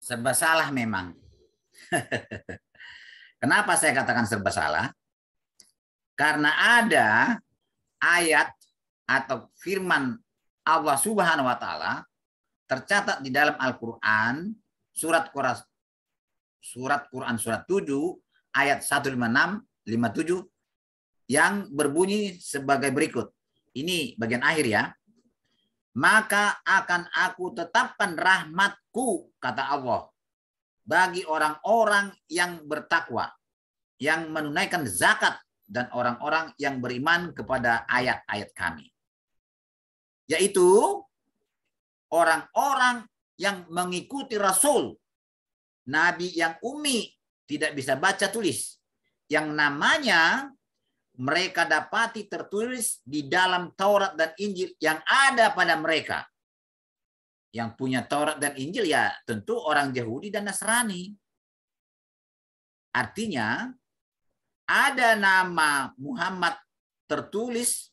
Serba salah memang. Kenapa saya katakan serba salah? Karena ada ayat atau firman Allah Subhanahu wa taala tercatat di dalam Al-Qur'an surat Quran surat 7 ayat 156 57 yang berbunyi sebagai berikut. Ini bagian akhir ya. Maka akan aku tetapkan rahmatku, kata Allah, bagi orang-orang yang bertakwa, yang menunaikan zakat, dan orang-orang yang beriman kepada ayat-ayat kami. Yaitu orang-orang yang mengikuti Rasul, Nabi yang ummi, tidak bisa baca tulis, yang namanya mereka dapati tertulis di dalam Taurat dan Injil yang ada pada mereka. Yang punya Taurat dan Injil ya tentu orang Yahudi dan Nasrani. Artinya ada nama Muhammad tertulis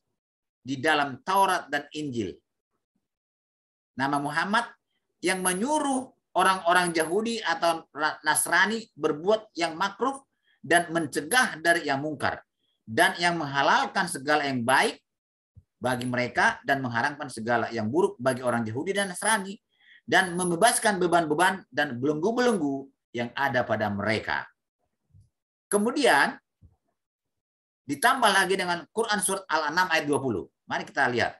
di dalam Taurat dan Injil. Nama Muhammad yang menyuruh orang-orang Yahudi atau Nasrani berbuat yang makruh dan mencegah dari yang mungkar. Dan yang menghalalkan segala yang baik bagi mereka dan mengharamkan segala yang buruk bagi orang Yahudi dan Nasrani, dan membebaskan beban-beban dan belenggu-belenggu yang ada pada mereka. Kemudian ditambah lagi dengan Quran surat Al-An'am ayat 20. Mari kita lihat.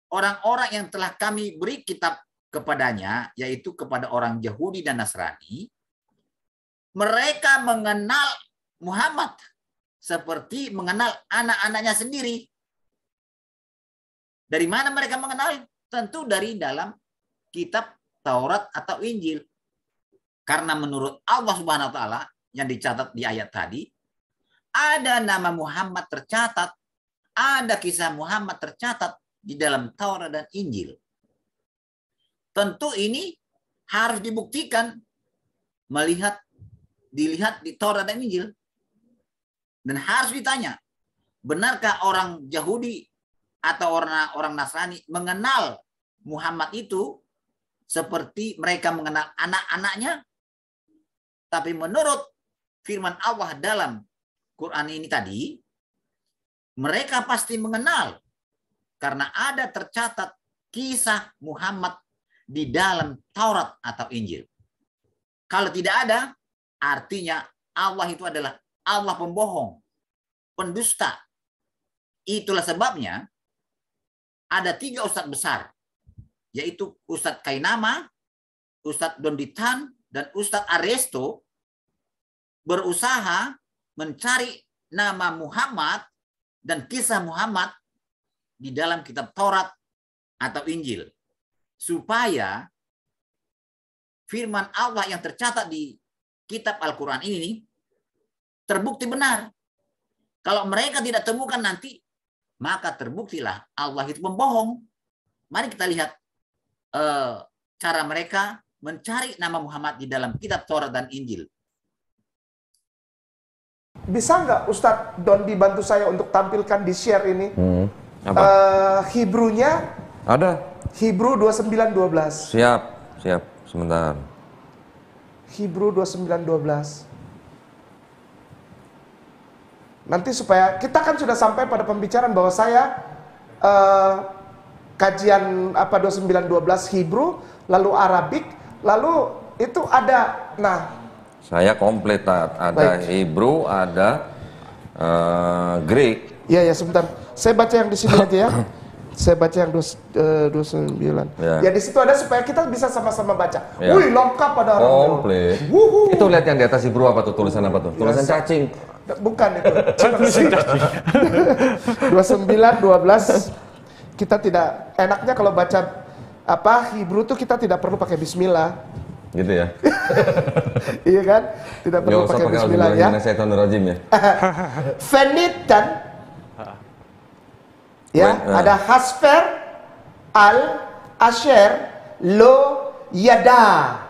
Orang-orang yang telah kami beri kitab kepadanya, yaitu kepada orang Yahudi dan Nasrani, mereka mengenal Muhammad seperti mengenal anak-anaknya sendiri. Dari mana mereka mengenal? Tentu dari dalam kitab Taurat atau Injil. Karena menurut Allah Subhanahu wa taala yang dicatat di ayat tadi, ada nama Muhammad tercatat, ada kisah Muhammad tercatat di dalam Taurat dan Injil. Tentu ini harus dibuktikan, dilihat di Taurat dan Injil. Dan harus ditanya, benarkah orang Yahudi atau orang Nasrani mengenal Muhammad itu seperti mereka mengenal anak-anaknya? Tapi menurut firman Allah dalam Quran ini tadi, mereka pasti mengenal karena ada tercatat kisah Muhammad di dalam Taurat atau Injil. Kalau tidak ada, artinya Allah itu adalah Allah pembohong, pendusta. Itulah sebabnya ada 3 ustadz besar, yaitu Ustadz Kainama, Ustadz Donditan, dan Ustadz Aresto berusaha mencari nama Muhammad dan kisah Muhammad di dalam kitab Taurat atau Injil, supaya firman Allah yang tercatat di kitab Al-Quran ini terbukti benar. Kalau mereka tidak temukan nanti, maka terbuktilah Allah itu pembohong. Mari kita lihat cara mereka mencari nama Muhammad di dalam kitab Taurat dan Injil. Bisa nggak Ustadz Don dibantu saya untuk tampilkan di share ini? Apa? Hebrunya Ada. Hebru 29:12. Siap, sebentar. Hebru 29:12. Nanti supaya kita kan sudah sampai pada pembicaraan bahwa saya kajian 29:12 Hebru, lalu Arabik, lalu itu ada. Nah, Saya komplit, ada Baik. Hebrew, ada Greek. iya ya sebentar. Saya baca yang di sini aja ya. Saya baca yang 29. Ya di situ ada supaya kita bisa sama-sama baca. Ya. Wih, lengkap pada orang. Komplit. Wuhu. Itu lihat yang di atas Hebrew apa tuh, tulisan apa tuh? Tulisan cacing. Bukan itu. 29:12. Kita tidak enaknya kalau baca Hebru tuh kita tidak perlu pakai bismillah. Gitu ya. Iya kan? Tidak perlu pakai bismillah ya. Ya. Fenitan. Ya, ada hasfer, al, asher, lo, yada.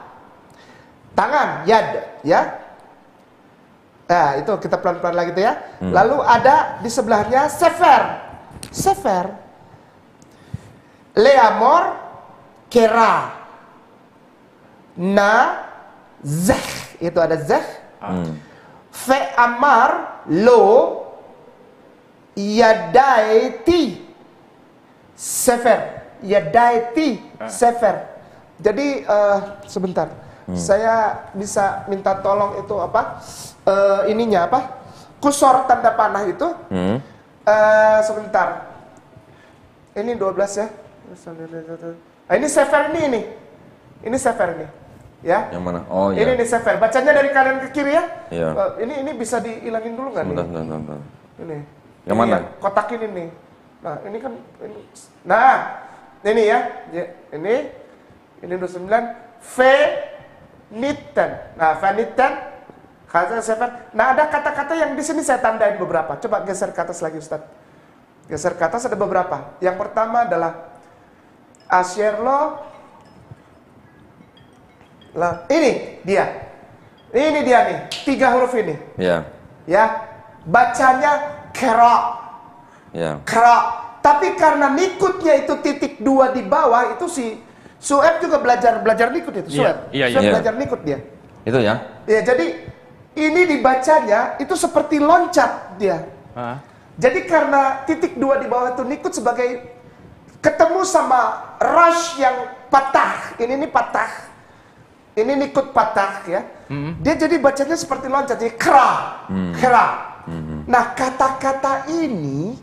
Tangan, yad, ya. Nah, itu kita pelan-pelan lagi tuh ya. Lalu ada di sebelahnya sefer. Sefer. Leamor, kera. na, zeh, itu ada zeh. Fe amar, lo, yadaiti, sefer. Yadaiti, sefer. Jadi, sebentar. Saya bisa minta tolong itu apa? Ininya apa? Kursor tanda panah itu. Sebentar. Ini 12 ya. Nah, ini sefer ini. Ini sefer ini. Ya. Yang mana? Oh iya. Ini sefer. Bacanya dari kanan ke kiri ya. Iya. Ini bisa dihilangin dulu nggak nih? Bentar. Ini. Yang mana? Ya, kotak ini nih. Nah, ini kan ini. Nah, ini ya. Ini 29 Veniten. Nah, Veniten kata sefer. Nah, ada kata-kata yang di sini saya tandain beberapa. Coba geser ke atas lagi, Ustaz. Geser ke atas ada beberapa. Yang pertama adalah Asyerlo. Lah, ini dia nih, 3 huruf ini. Iya. Ya, bacanya kera. Iya. Kera. Tapi karena nikutnya itu titik 2 di bawah, itu si Sueb juga belajar nikut itu. Sueb. Sueb belajar nikut dia. Itu ya? Ya, jadi ini dibacanya itu seperti loncat dia. Jadi karena titik 2 di bawah itu nikut sebagai ketemu sama rush yang patah. Ini patah. Ini nikut patah ya. Dia jadi bacanya seperti loncat. Jadi kera. Kera. Nah, kata-kata ini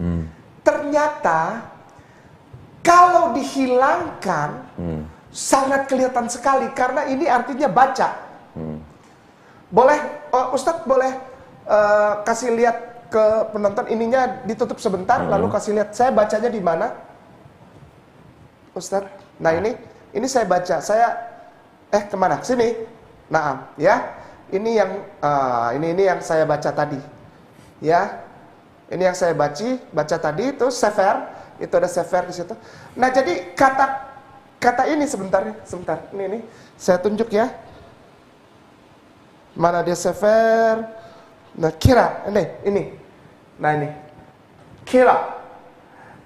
ternyata kalau dihilangkan sangat kelihatan sekali karena ini artinya baca. Boleh, Ustadz boleh kasih lihat ke penonton ininya ditutup sebentar lalu kasih lihat saya bacanya di mana, Ustadz. Nah ini saya baca. Kemana? Sini. Nah, ya. Ini yang saya baca tadi. Ya. Ini yang saya baca tadi itu sefer. Itu ada sefer di situ. Nah, jadi kata ini sebentar. Ini saya tunjuk ya. Mana dia sefer? Nah, kira. Ini. Nah, ini. Kira.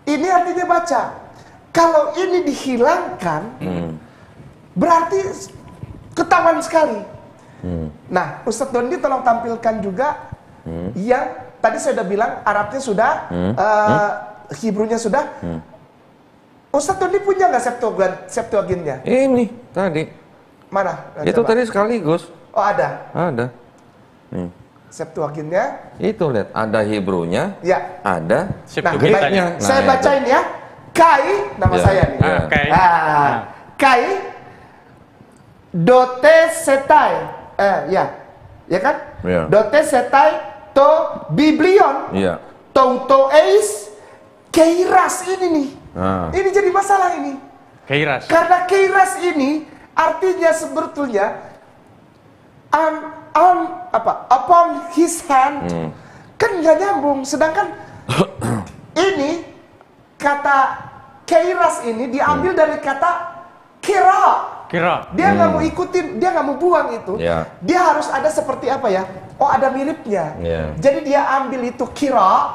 Ini artinya baca. Kalau ini dihilangkan, berarti ketahuan sekali. Nah, Ustadz Dondi tolong tampilkan juga yang tadi saya udah bilang Arabnya sudah, Hebrew-nya sudah. Ustadz Dondi punya nggak Septuagintnya? Ini tadi. Mana? Nah, itu coba. tadi sekaligus. Oh, ada. Ada. Septuagintnya. Itu lihat, ada Hebrew-nya. Ya. Ada Greek-nya. Saya bacain ya. Kai, nama saya nih. Kai. Dote setai, ya kan? Yeah. Dote setai to biblion, to eis, keiras ini nih. Ini jadi masalah ini. Keiras. Karena keiras ini artinya sebetulnya upon his hand, kan nggak nyambung. Sedangkan ini kata keiras ini diambil dari kata kira. Dia nggak mau ikutin, dia nggak mau buang itu. Dia harus ada seperti apa ya? Oh, ada miripnya. Jadi dia ambil itu kira,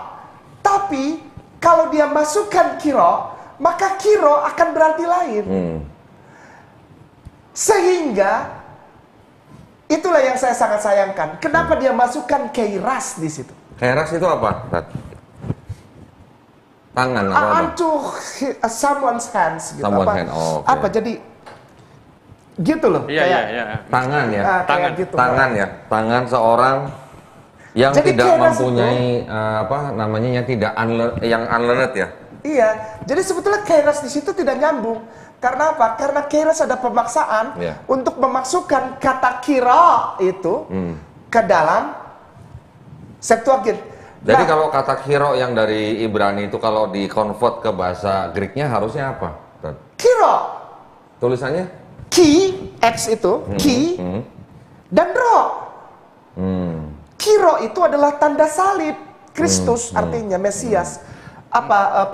tapi kalau dia masukkan kira, maka kiro akan berarti lain. Sehingga itulah yang saya sangat sayangkan. Kenapa dia masukkan keiras di situ? Keiras itu apa? Tangan apa? Unto someone's hands. Gitu. Someone's hand. Oh, okay. Apa jadi? Gitu loh. Iya. Tangan ya. Gitu, tangan ya. Tangan seorang yang jadi tidak itu, mempunyai yang unlearned ya. Iya. Jadi sebetulnya kairos di situ tidak nyambung. Karena apa? Karena kairos ada pemaksaan untuk memasukkan kata kira itu ke dalam Septuagint. Jadi kalau kata kiro yang dari Ibrani itu kalau di-convert ke bahasa Greeknya harusnya apa? Kiro. Tulisannya? Ki, X itu, ki, dan ro. Kiro itu adalah tanda salib. Kristus artinya Mesias.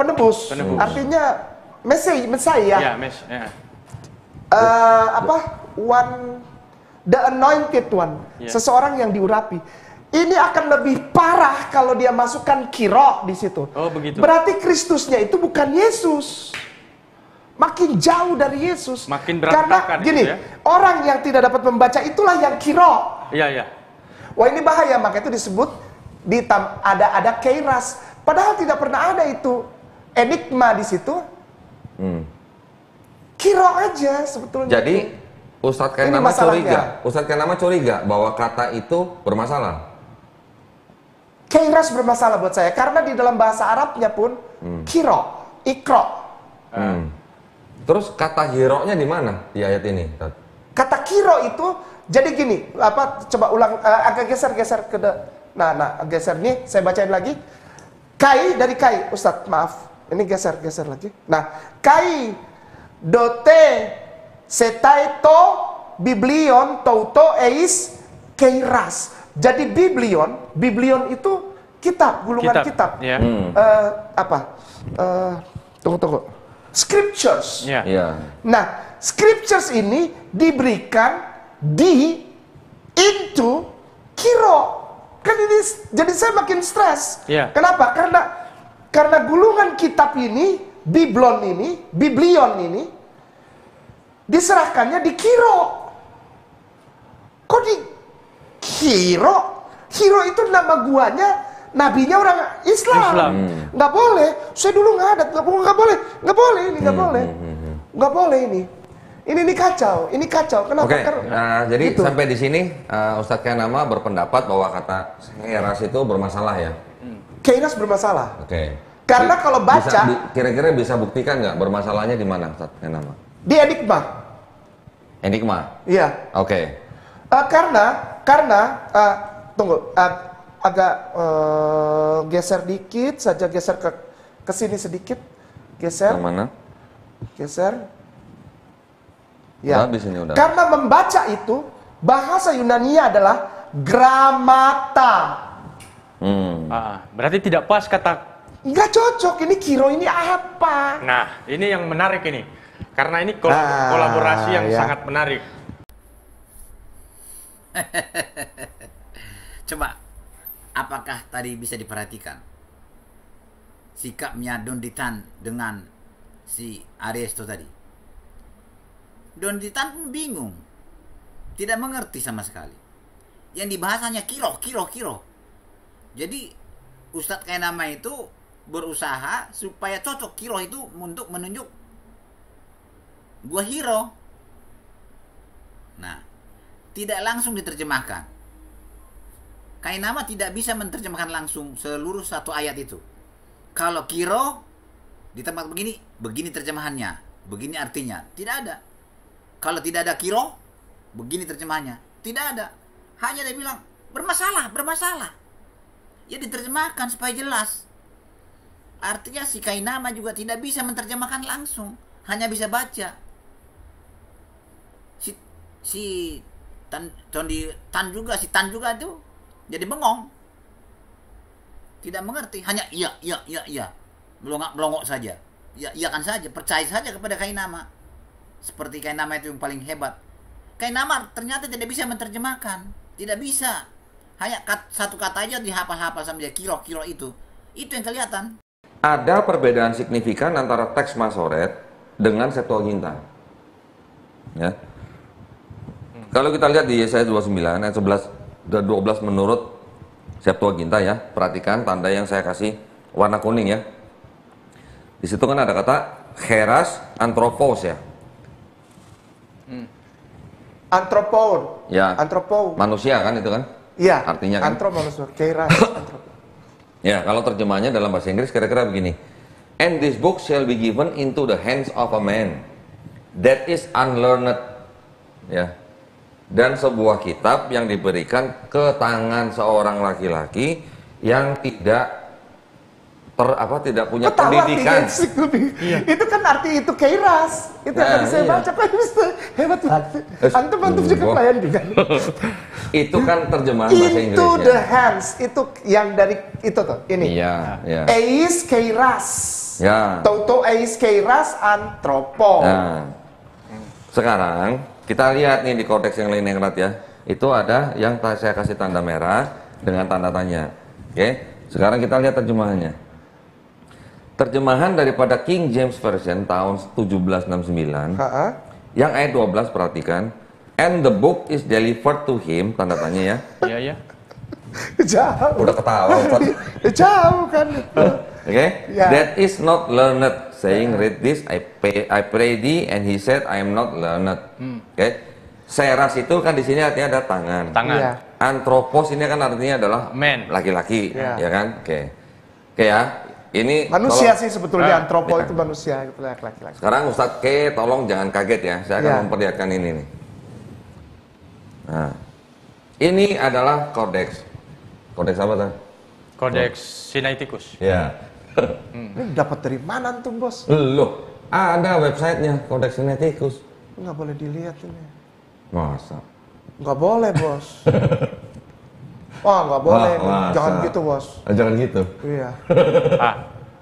Penebus. Artinya Messiah. The anointed one. Seseorang yang diurapi. Ini akan lebih parah kalau dia masukkan kiro di situ. Oh, begitu. Berarti Kristusnya itu bukan Yesus. makin jauh dari Yesus. Makin Karena berantakan gini, itu ya. orang yang tidak dapat membaca itulah yang kiro. Iya, iya. Wah, ini bahaya, maka itu disebut ada kairas. Padahal tidak pernah ada itu enigma di situ. Kiro aja sebetulnya. Jadi Ustadz Kainama curiga, Ustadz Kainama curiga bahwa kata itu bermasalah. Kairas bermasalah buat saya karena di dalam bahasa Arabnya pun kiro, ikro. Terus kata hiro-nya di mana di ayat ini? Kata kiro itu jadi gini, coba ulang, agak geser ke nah geser nih, saya bacain lagi. Kai dari kai, Ustadz maaf, ini geser lagi. Nah, kai dote setaito biblion touto eis kairas. Jadi biblion itu kitab, gulungan kitab. Yeah. Tunggu. Scriptures. Yeah. Yeah. Nah, scriptures ini diberikan into kiro. Kan ini jadi saya makin stres. Yeah. Kenapa? Karena gulungan kitab ini, biblion ini diserahkannya di kiro. Kok di kiro? Kiro itu nama guanya, nabinya orang Islam. Nggak boleh. Saya dulu nggak ada. Nggak boleh ini. Ini kacau. Kenapa? Oke. Jadi gitu. sampai di sini Ustadz Kainama berpendapat bahwa kata kairas itu bermasalah ya. Kairas bermasalah. Oke. Karena kalau baca, kira-kira bisa buktikan nggak bermasalahnya di mana Ustadz Kainama? di enigma. Enigma. Iya. Oke. Karena tunggu, agak geser dikit saja, geser ke sini sedikit, geser. Yang mana? Geser. Ya. Udah, di sini udah. Karena membaca itu bahasa Yunani-nya adalah gramata. Berarti tidak pas kata. Nggak cocok. Ini kiro ini apa? Nah, ini yang menarik ini. Karena ini kolaborasi yang sangat menarik. Coba, apakah tadi bisa diperhatikan sikapnya Don Ditan dengan si Ariosto tadi? Don Ditan pun bingung, tidak mengerti sama sekali. Yang dibahas hanya kiro. Jadi Ustadz Kainama itu berusaha supaya cocok kiro itu untuk menunjuk gua hero. Nah, tidak langsung diterjemahkan. Kainama tidak bisa menerjemahkan langsung seluruh satu ayat itu. Kalau kiro di tempat begini terjemahannya, begini artinya, tidak ada. Kalau tidak ada kiro, begini terjemahannya, tidak ada. Hanya dia bilang bermasalah. Ya diterjemahkan supaya jelas. Artinya si Kainama juga tidak bisa menerjemahkan langsung, hanya bisa baca. Si Tan juga itu jadi bengong, tidak mengerti, hanya iya, melongok saja, iya kan saja, percaya saja kepada Kainama, seperti Kainama itu yang paling hebat. Kainama ternyata tidak bisa menerjemahkan, tidak bisa, hanya satu kata aja dihafal-hafal sama dia, kiro itu yang kelihatan. Ada perbedaan signifikan antara teks Masoret dengan Septuaginta. Ya. Kalau kita lihat di Yesaya 29 ayat 11 dan 12 menurut Septuaginta ya, perhatikan tanda yang saya kasih warna kuning ya. Di situ kan ada kata heras anthropos ya. Antropon. Ya. Antropon. Manusia kan itu kan? Iya. Artinya kan? Manusia. Kairas. Ya, kalau terjemahnya dalam bahasa Inggris kira-kira begini. And this book shall be given into the hands of a man that is unlearned. Ya. Dan sebuah kitab yang diberikan ke tangan seorang laki-laki yang tidak punya pendidikan. Itu kan arti itu kairas. Itu yang tadi saya baca, Pak. Hebat banget. Antum juga pelayan juga. Itu kan terjemahan bahasa Inggris. Into the hands. Itu yang dari itu tuh. Ini. Iya. Eis kairas. Ya. Toto eis kairas antropo. Nah, sekarang kita lihat nih di konteks yang lain yang ya. Itu ada yang saya kasih tanda merah dengan tanda tanya. Oke. Sekarang kita lihat terjemahannya. terjemahan daripada King James Version tahun 1769 yang ayat 12 perhatikan, and the book is delivered to him, tanda tanya ya. Iya, iya. Jauh. Udah ketawa Ustaz. Jauh kan. Oke. That is not learned, saying read this, I pray thee, and he said I am not learned. Oke. Seras itu kan di sini artinya ada tangan. Tangan. Iya. Anthropos ini kan artinya adalah Man. laki-laki, Iya. ya kan? Oke. Oke ya. Ini Manusia kalau- sih sebetulnya, antropo itu manusia, itu laki-laki. Sekarang Ustadz K, tolong jangan kaget ya. Saya akan Ya. memperlihatkan ini nih. Nah, ini adalah kodeks. Kodeks apa Tan? Kodeks Sinaiticus. Ya. Ini dapat dari mana antum, Bos? Loh, ada websitenya Kodeks Sinaiticus. Nggak boleh dilihat ini. Masa? Nggak boleh, Bos. Wah, nggak boleh. Wah, Jangan masa? gitu, Bos. Jangan gitu. Iya.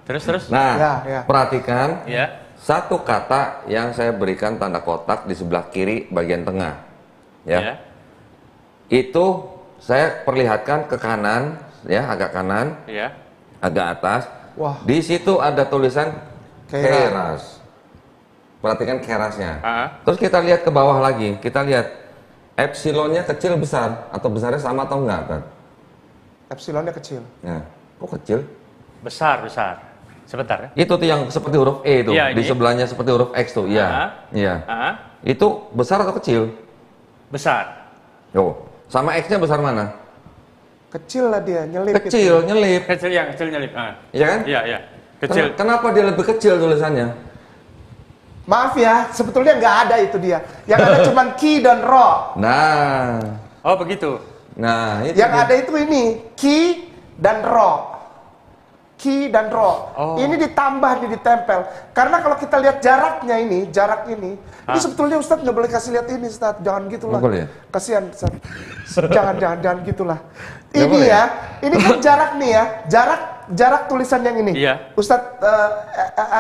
Terus. Nah, Ya. perhatikan Ya. satu kata yang saya berikan tanda kotak di sebelah kiri bagian tengah. Ya. Itu saya perlihatkan ke kanan, ya, agak kanan, Ya. agak atas. Wah. Di situ ada tulisan Keras. keras. Perhatikan kerasnya. Ah. Terus kita lihat ke bawah lagi. Kita lihat epsilonnya kecil besar atau besarnya sama atau enggak kan? Epsilonnya kecil. Nah, kok kecil? Besar. Sebentar ya. Itu tuh yang seperti huruf E itu. Iya, Di ini. sebelahnya seperti huruf X tuh. Iya. Ah. Iya. Ah. Itu besar atau kecil? Besar. Oh, sama X-nya besar mana? Kecil lah dia, nyelip. Kecil, nyelip. Kecil nyelip. Iya kan? Iya. Kecil. Kenapa dia lebih kecil tulisannya? Maaf ya, sebetulnya nggak ada itu dia. Yang ada cuma ki dan ro. Nah. Oh, begitu. Nah, itu Yang dia. ada itu ini, ki dan ro. Ki dan ro. Ini ditambah, ditempel. Karena kalau kita lihat jaraknya ini, jarak ini sebetulnya Ustadz nggak boleh kasih lihat ini, Ustadz. Jangan gitulah. Nggak boleh ya? Kasihan, Ustadz. jangan gitulah. Nggak Ini boleh ya, ini kan jarak nih ya, jarak tulisan yang ini. Iya. Ustadz,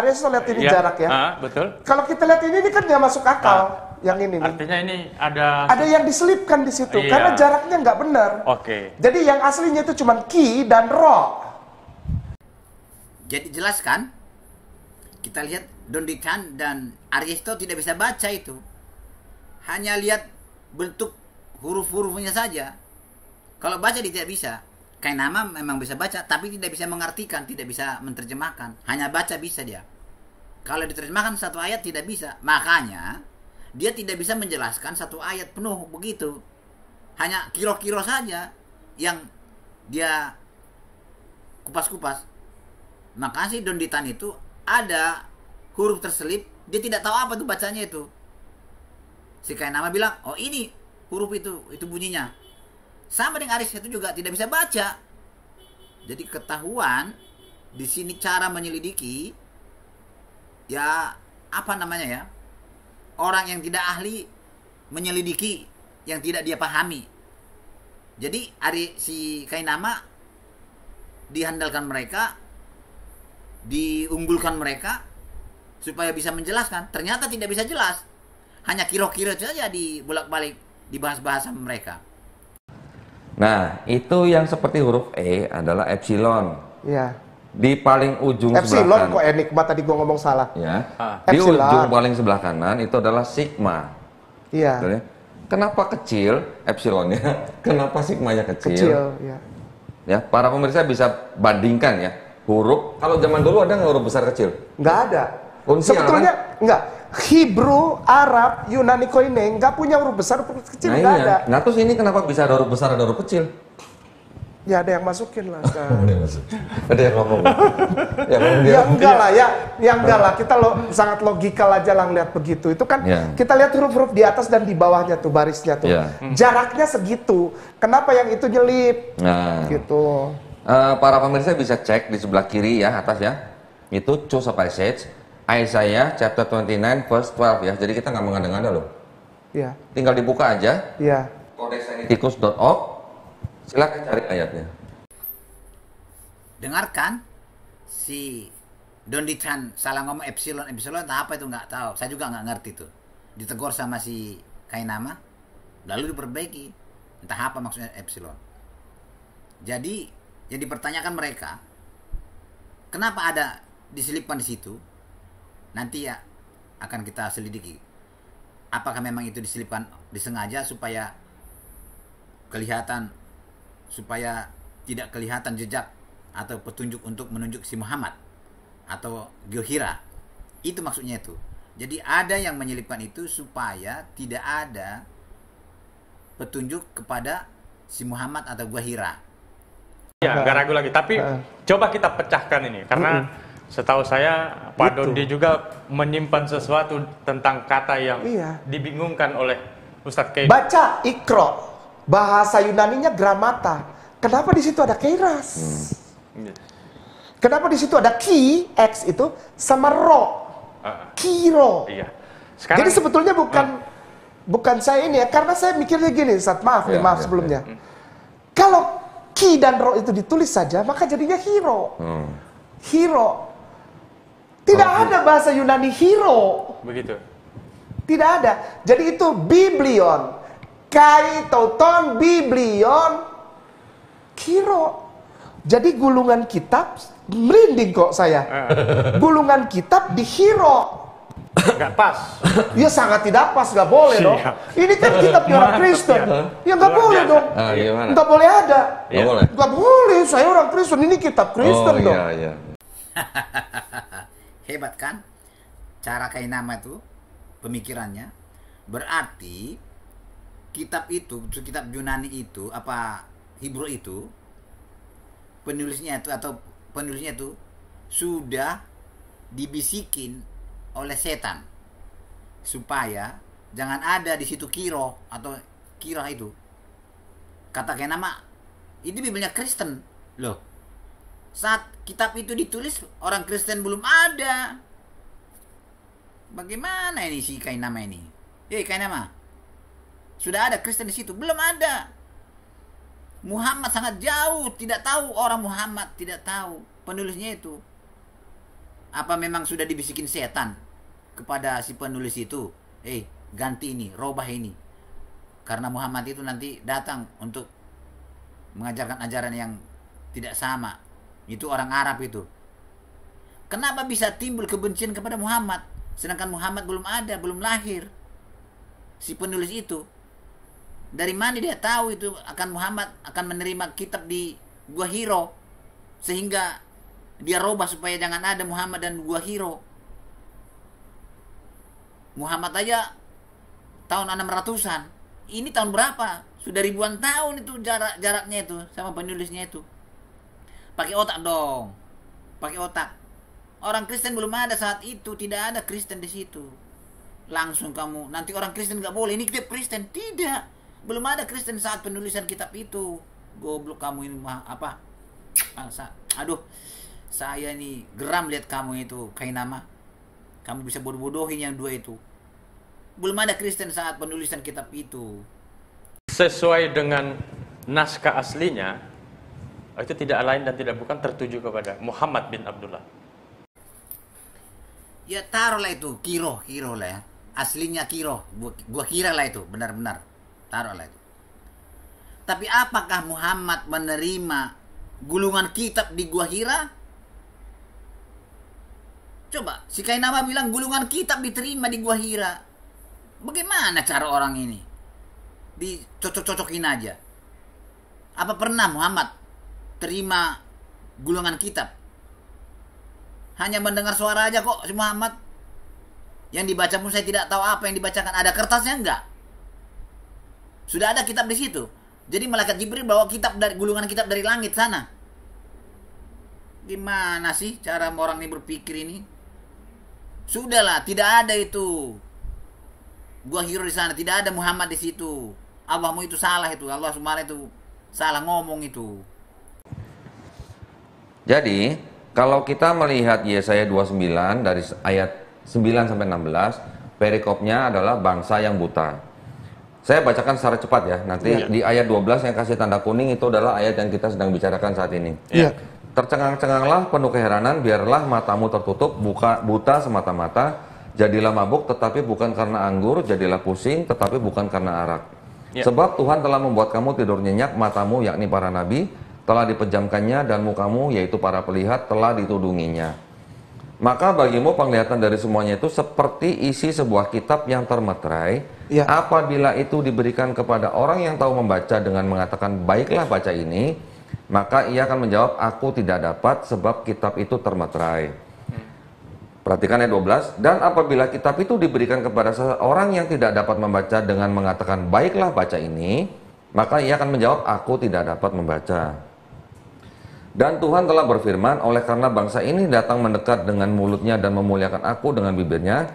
Aries lihat ini Iya. jarak ya. Betul. Kalau kita lihat ini kan nggak masuk akal. Yang ini nih. Artinya ini ada. Ada yang diselipkan di situ Iya. karena jaraknya nggak benar. Oke. Jadi yang aslinya itu cuma ki dan ro. Jadi jelas kan? Kita lihat Dondikan dan Aristo tidak bisa baca itu. Hanya lihat bentuk huruf-hurufnya saja. Kalau baca dia tidak bisa. Kainama memang bisa baca, tapi tidak bisa mengartikan, tidak bisa menerjemahkan. Hanya baca bisa dia. Kalau diterjemahkan satu ayat tidak bisa. Makanya dia tidak bisa menjelaskan satu ayat penuh begitu. Hanya kiro-kiro saja yang dia kupas-kupas. Maka si Donditan itu ada huruf terselip, dia tidak tahu apa tuh bacanya itu. Si Kainama bilang, oh ini huruf itu bunyinya. Sama dengan Aris itu juga tidak bisa baca. Jadi ketahuan di sini cara menyelidiki, ya apa namanya ya, orang yang tidak ahli menyelidiki yang tidak dia pahami. Jadi si Kainama dihandalkan mereka, diunggulkan mereka supaya bisa menjelaskan. Ternyata tidak bisa jelas, hanya kiro-kiro saja dibolak-balik dibahas-bahas sama mereka. Nah, itu yang seperti huruf E adalah epsilon. Iya. Di paling ujung Epsilon sebelah kanan. kok enigma tadi gua ngomong salah. Ya. Di Epsilon. ujung paling sebelah kanan itu adalah sigma. Iya. Betul ya? Kenapa kecil epsilonnya? Kenapa sigmanya kecil? Kecil, ya. Ya, para pemirsa bisa bandingkan ya. Huruf, kalau zaman dulu ada nggak huruf besar kecil? Nggak ada. Unsial, Sebetulnya nggak. Hebrew, Arab, Yunani Koine nggak punya huruf besar, huruf kecil Nah, nggak iya. ada. Nah, terus ini kenapa bisa ada huruf besar, ada huruf kecil? Ya ada yang masukin lah. Ada yang ngomong. Ya, ngomong dia. Ya enggak lah ya, enggak lah. Kita sangat logikal aja lah ngeliat begitu. Itu kan Ya. kita lihat huruf-huruf di atas dan di bawahnya tuh barisnya tuh. Ya. Jaraknya segitu. Kenapa yang itu nyelip? Nah, Gitu. para pemirsa bisa cek di sebelah kiri ya, atas ya. Itu choose a passage, Isaiah chapter 29 verse 12 ya. Jadi kita nggak mengada-ngada loh. Ya, Tinggal dibuka aja, ya. kodexsinaiticus.org. Silakan cari ayatnya. Dengarkan si Donditan salah ngomong epsilon entah apa itu nggak tahu. Saya juga nggak ngerti tuh. Ditegur sama si Kainama, lalu diperbaiki. Entah apa maksudnya epsilon. Jadi yang dipertanyakan mereka, kenapa ada diselipkan di situ, nanti ya akan kita selidiki. Apakah memang itu diselipkan disengaja supaya kelihatan, supaya tidak kelihatan jejak atau petunjuk untuk menunjuk si Muhammad atau Gohira. Itu maksudnya itu. Jadi ada yang menyelipkan itu supaya tidak ada petunjuk kepada si Muhammad atau Gohira. Ya, nggak ragu lagi. Tapi coba kita pecahkan ini, karena setahu saya Pak Dondi juga menyimpan sesuatu tentang kata yang dibingungkan oleh Ustadz Keidas. Baca Iqra, bahasa Yunaninya gramata. Kenapa di situ ada kairas? Kenapa di situ ada ki, x itu, sama ro, kiro. Iya. Sekarang, jadi sebetulnya bukan saya ini ya, karena saya mikirnya gini, Ustadz, maaf sebelumnya. Kalau ki dan ro itu ditulis saja, maka jadinya hiro. Hiro. Tidak ada bahasa Yunani hiro. Begitu. Tidak ada. Jadi itu biblion. Kai tauton biblion hiro. Jadi gulungan kitab, merinding kok saya. Gulungan kitab di hiro. Nggak pas. Ya sangat tidak pas, nggak boleh dong. Ini kan kitabnya orang Kristen. Ya nggak boleh dong. Nggak boleh ada. Nggak boleh. Saya orang Kristen, ini kitab Kristen dong. Iya. Hebat kan? Cara Kainama itu, pemikirannya. Berarti kitab itu, kitab Yunani itu, apa Hebrew itu, penulisnya itu sudah dibisikin oleh setan supaya jangan ada di situ kiro atau kira itu. Kata Kainama, ini Bibelnya Kristen loh. Saat kitab itu ditulis orang Kristen belum ada. Bagaimana ini si Kainama ini? Kainama, sudah ada Kristen di situ? Belum ada. Muhammad sangat jauh, tidak tahu orang Muhammad, tidak tahu penulisnya itu. Apa memang sudah dibisikin setan kepada si penulis itu? Ganti ini, robah ini. Karena Muhammad itu nanti datang untuk mengajarkan ajaran yang tidak sama. Itu orang Arab itu. Kenapa bisa timbul kebencian kepada Muhammad? Sedangkan Muhammad belum ada, belum lahir. Si penulis itu. Dari mana dia tahu itu akan Muhammad akan menerima kitab di Gua Hiro, sehingga dia robah supaya jangan ada Muhammad dan Gua Hiro. Muhammad aja tahun 600-an. Ini tahun berapa? Sudah ribuan tahun itu jaraknya itu sama penulisnya itu. Pakai otak dong. Pakai otak. Orang Kristen belum ada saat itu, tidak ada Kristen di situ. Langsung kamu, nanti orang Kristen nggak boleh, ini kitab Kristen. Tidak. Belum ada Kristen saat penulisan kitab itu. Goblok kamu ini apa? Aduh, saya ini geram lihat kamu itu, Kainama. Kamu bisa bodoh-bodohin yang dua itu. Belum ada Kristen saat penulisan kitab itu. Sesuai dengan naskah aslinya, itu tidak lain dan tidak bukan tertuju kepada Muhammad bin Abdullah. Ya taruhlah itu, kiro lah ya. Aslinya kiro, gua kira lah itu, benar-benar. Taruhlah itu. Tapi apakah Muhammad menerima gulungan kitab di Gua Hira? Coba, si Kainama bilang gulungan kitab diterima di Gua Hira. Bagaimana cara orang ini? Dicocok-cocokin aja. Apa pernah Muhammad terima gulungan kitab? Hanya mendengar suara aja kok si Muhammad. Yang dibaca pun saya tidak tahu apa yang dibacakan. Ada kertasnya enggak? Sudah ada kitab di situ. Jadi malaikat Jibril bawa kitab dari gulungan kitab dari langit sana. Gimana sih cara orang ini berpikir ini? Sudahlah, tidak ada itu. Gua Hiro di sana, tidak ada Muhammad di situ. Allahmu itu salah itu. Allah Subhanahu itu salah ngomong itu. Jadi, kalau kita melihat Yesaya 29 dari ayat 9 sampai 16, perikopnya adalah bangsa yang buta. Saya bacakan secara cepat ya. Nanti di ayat 12 yang kasih tanda kuning itu adalah ayat yang kita sedang bicarakan saat ini. Tercengang-cenganglah penuh keheranan, biarlah matamu tertutup, buta semata-mata, jadilah mabuk tetapi bukan karena anggur, jadilah pusing tetapi bukan karena arak. Sebab Tuhan telah membuat kamu tidur nyenyak, matamu yakni para nabi telah dipejamkannya dan mukamu yaitu para pelihat telah ditudunginya. Maka bagimu penglihatan dari semuanya itu seperti isi sebuah kitab yang termeterai. Ya. Apabila itu diberikan kepada orang yang tahu membaca dengan mengatakan, baiklah baca ini, maka ia akan menjawab, aku tidak dapat sebab kitab itu termeterai. Perhatikan ayat 12. Dan apabila kitab itu diberikan kepada seorang yang tidak dapat membaca dengan mengatakan, baiklah baca ini, maka ia akan menjawab, aku tidak dapat membaca. Dan Tuhan telah berfirman, oleh karena bangsa ini datang mendekat dengan mulutnya dan memuliakan aku dengan bibirnya,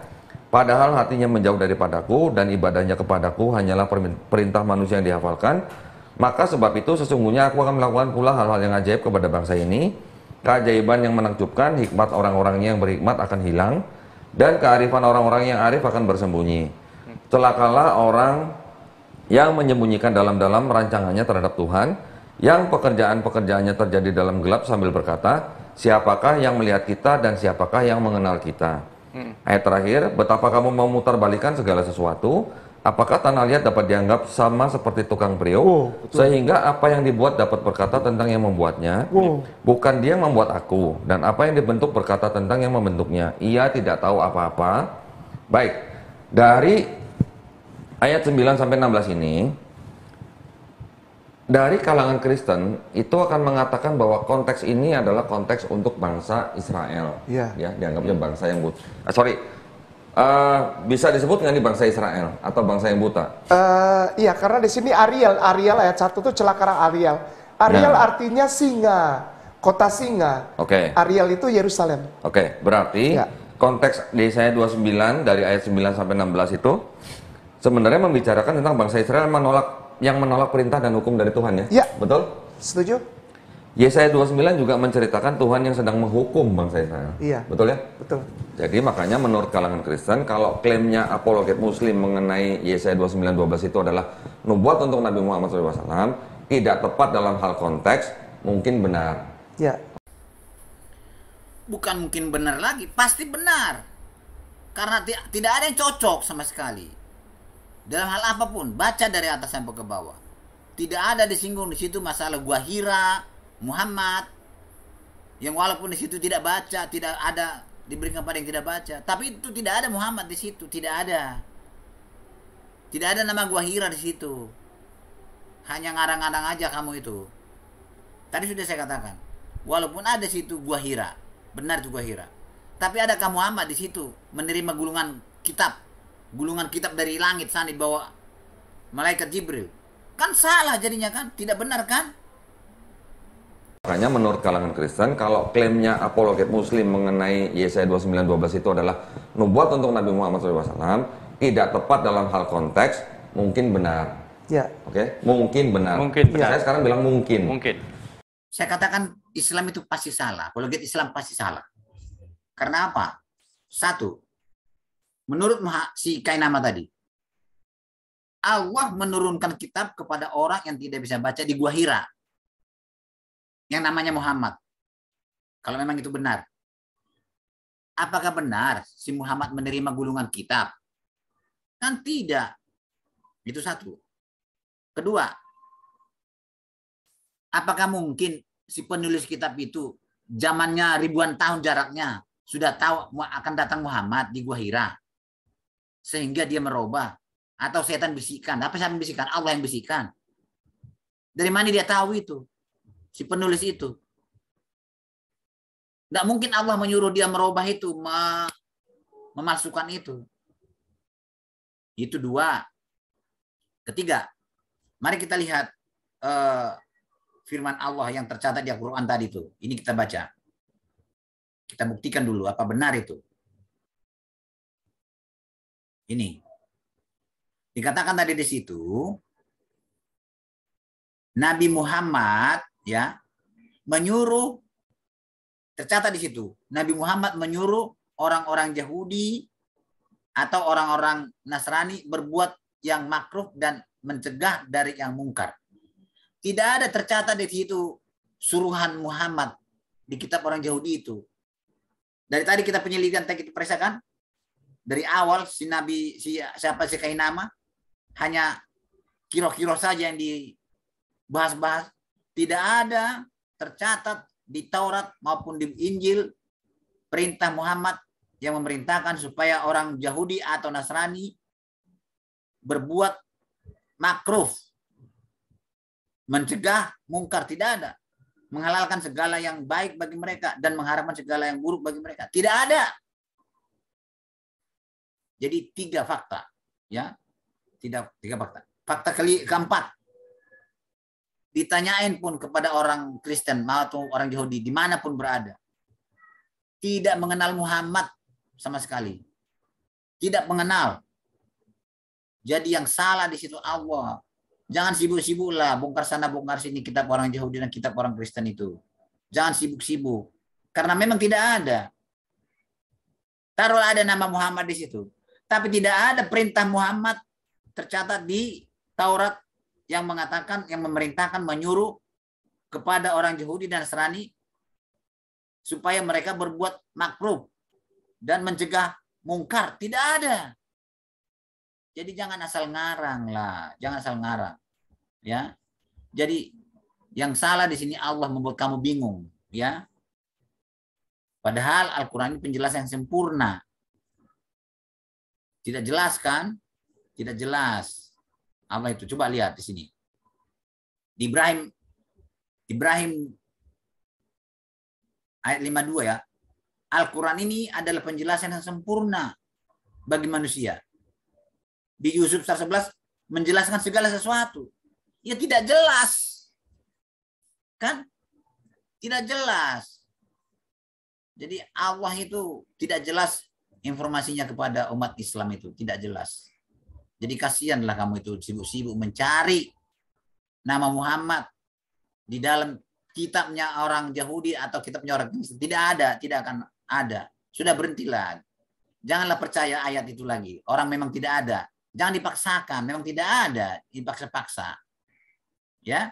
padahal hatinya menjauh daripadaku dan ibadahnya kepadaku hanyalah perintah manusia yang dihafalkan, maka sebab itu sesungguhnya aku akan melakukan pula hal-hal yang ajaib kepada bangsa ini, keajaiban yang menakjubkan, hikmat orang-orangnya yang berhikmat akan hilang, dan kearifan orang-orang yang arif akan bersembunyi. Celakalah orang yang menyembunyikan dalam-dalam rancangannya terhadap Tuhan, yang pekerjaan-pekerjaannya terjadi dalam gelap sambil berkata, siapakah yang melihat kita dan siapakah yang mengenal kita? Ayat terakhir, betapa kamu memutarbalikan segala sesuatu, apakah tanah liat dapat dianggap sama seperti tukang priuk, sehingga apa yang dibuat dapat berkata tentang yang membuatnya, bukan dia yang membuat aku, dan apa yang dibentuk berkata tentang yang membentuknya, ia tidak tahu apa-apa. Baik, dari ayat 9 sampai 16 ini, dari kalangan Kristen itu akan mengatakan bahwa konteks ini adalah konteks untuk bangsa Israel. Ya, dianggapnya bangsa yang buta. Bisa disebut nggak nih bangsa Israel atau bangsa yang buta? Iya, karena di sini Ariel ayat 1 itu celaka Ariel. Ariel artinya singa, kota singa. Ariel itu Yerusalem. Berarti konteks di Yesaya 29 dari ayat 9 sampai 16 itu sebenarnya membicarakan tentang bangsa Israel yang menolak perintah dan hukum dari Tuhan, ya? Ya. Betul? Setuju. Yesaya 29 juga menceritakan Tuhan yang sedang menghukum bangsa Israel. Iya. Betul ya? Betul. Jadi makanya menurut kalangan Kristen, kalau klaimnya apologet Muslim mengenai Yesaya 29:12 itu adalah nubuat untuk Nabi Muhammad SAW, tidak tepat dalam hal konteks, mungkin benar. Ya. Bukan mungkin benar lagi, pasti benar. Karena tidak ada yang cocok sama sekali. Dalam hal apapun, baca dari atas sampai ke bawah. Tidak ada disinggung di situ masalah gua Hira, Muhammad, yang walaupun di situ tidak baca, tidak ada diberikan pada yang tidak baca, tapi itu tidak ada Muhammad di situ, tidak ada. Tidak ada nama gua Hira di situ. Hanya ngarang-ngarang aja kamu itu. Tadi sudah saya katakan, walaupun ada situ gua Hira, benar itu gua Hira, tapi adakah Muhammad di situ menerima gulungan kitab dari langit sana dibawa malaikat Jibril? Kan salah jadinya, kan tidak benar, kan? Makanya menurut kalangan Kristen, kalau klaimnya apologet Muslim mengenai Yesaya 29:12 itu adalah nubuat untuk Nabi Muhammad SAW, tidak tepat dalam hal konteks, mungkin benar. Ya. Mungkin benar. Saya sekarang bilang mungkin. Saya katakan Islam itu pasti salah, apologet Islam pasti salah. Karena apa? Satu, menurut si Kainama tadi, Allah menurunkan kitab kepada orang yang tidak bisa baca di Gua Hira, yang namanya Muhammad. Kalau memang itu benar, apakah benar si Muhammad menerima gulungan kitab? Kan tidak. Itu satu. Kedua, apakah mungkin si penulis kitab itu zamannya ribuan tahun jaraknya sudah tahu akan datang Muhammad di Gua Hira, sehingga dia merubah? Atau setan bisikan? Apa setan bisikan? Allah yang bisikan. Dari mana dia tahu itu? Si penulis itu. Tidak mungkin Allah menyuruh dia merubah itu, memasukkan itu. Itu dua. Ketiga, mari kita lihat firman Allah yang tercatat di Al-Quran tadi itu. Ini kita baca. Kita buktikan dulu apa benar itu. Ini dikatakan tadi di situ, Nabi Muhammad ya menyuruh, tercatat di situ, Nabi Muhammad menyuruh orang-orang Yahudi atau orang-orang Nasrani berbuat yang makruh dan mencegah dari yang mungkar. Tidak ada tercatat di situ suruhan Muhammad di kitab orang Yahudi itu. Dari tadi kita penyelidikan, kita periksakan dari awal si Nabi si Kainama hanya kiro-kiro saja yang dibahas-bahas. Tidak ada tercatat di Taurat maupun di Injil perintah Muhammad yang memerintahkan supaya orang Yahudi atau Nasrani berbuat makruh, mencegah mungkar, tidak ada. Menghalalkan segala yang baik bagi mereka dan mengharamkan segala yang buruk bagi mereka. Tidak ada. Jadi 3 fakta, ya. Tiga fakta. Fakta keempat. Ditanyain pun kepada orang Kristen atau orang Yahudi dimanapun berada, tidak mengenal Muhammad sama sekali. Tidak mengenal. Jadi yang salah di situ Allah. Jangan sibuk-sibuklah bongkar sana bongkar sini kitab orang Yahudi dan kitab orang Kristen itu. Jangan sibuk-sibuk. Karena memang tidak ada. Taruh ada nama Muhammad di situ. Tapi tidak ada perintah Muhammad tercatat di Taurat yang mengatakan, yang memerintahkan, menyuruh kepada orang Yahudi dan Nasrani supaya mereka berbuat makruh dan mencegah mungkar. Tidak ada. Jadi jangan asal ngarang lah, jangan asal ngarang, ya. Jadi yang salah di sini Allah membuat kamu bingung, ya. Padahal Al-Quran ini penjelasan yang sempurna. Tidak jelas kan? Tidak jelas. Apa itu? Coba lihat di sini. Di Ibrahim ayat 52 ya. Al-Quran ini adalah penjelasan yang sempurna bagi manusia. Di Yusuf 11 menjelaskan segala sesuatu. Ya tidak jelas. Kan? Tidak jelas. Jadi Allah itu tidak jelas informasinya kepada umat Islam itu. Tidak jelas. Jadi kasihanlah kamu itu sibuk-sibuk mencari nama Muhammad di dalam kitabnya orang Yahudi atau kitabnya orang Kristen. Tidak ada. Tidak akan ada. Sudah berhentilah. Janganlah percaya ayat itu lagi. Orang memang tidak ada. Jangan dipaksakan, memang tidak ada, dipaksa-paksa. Ya.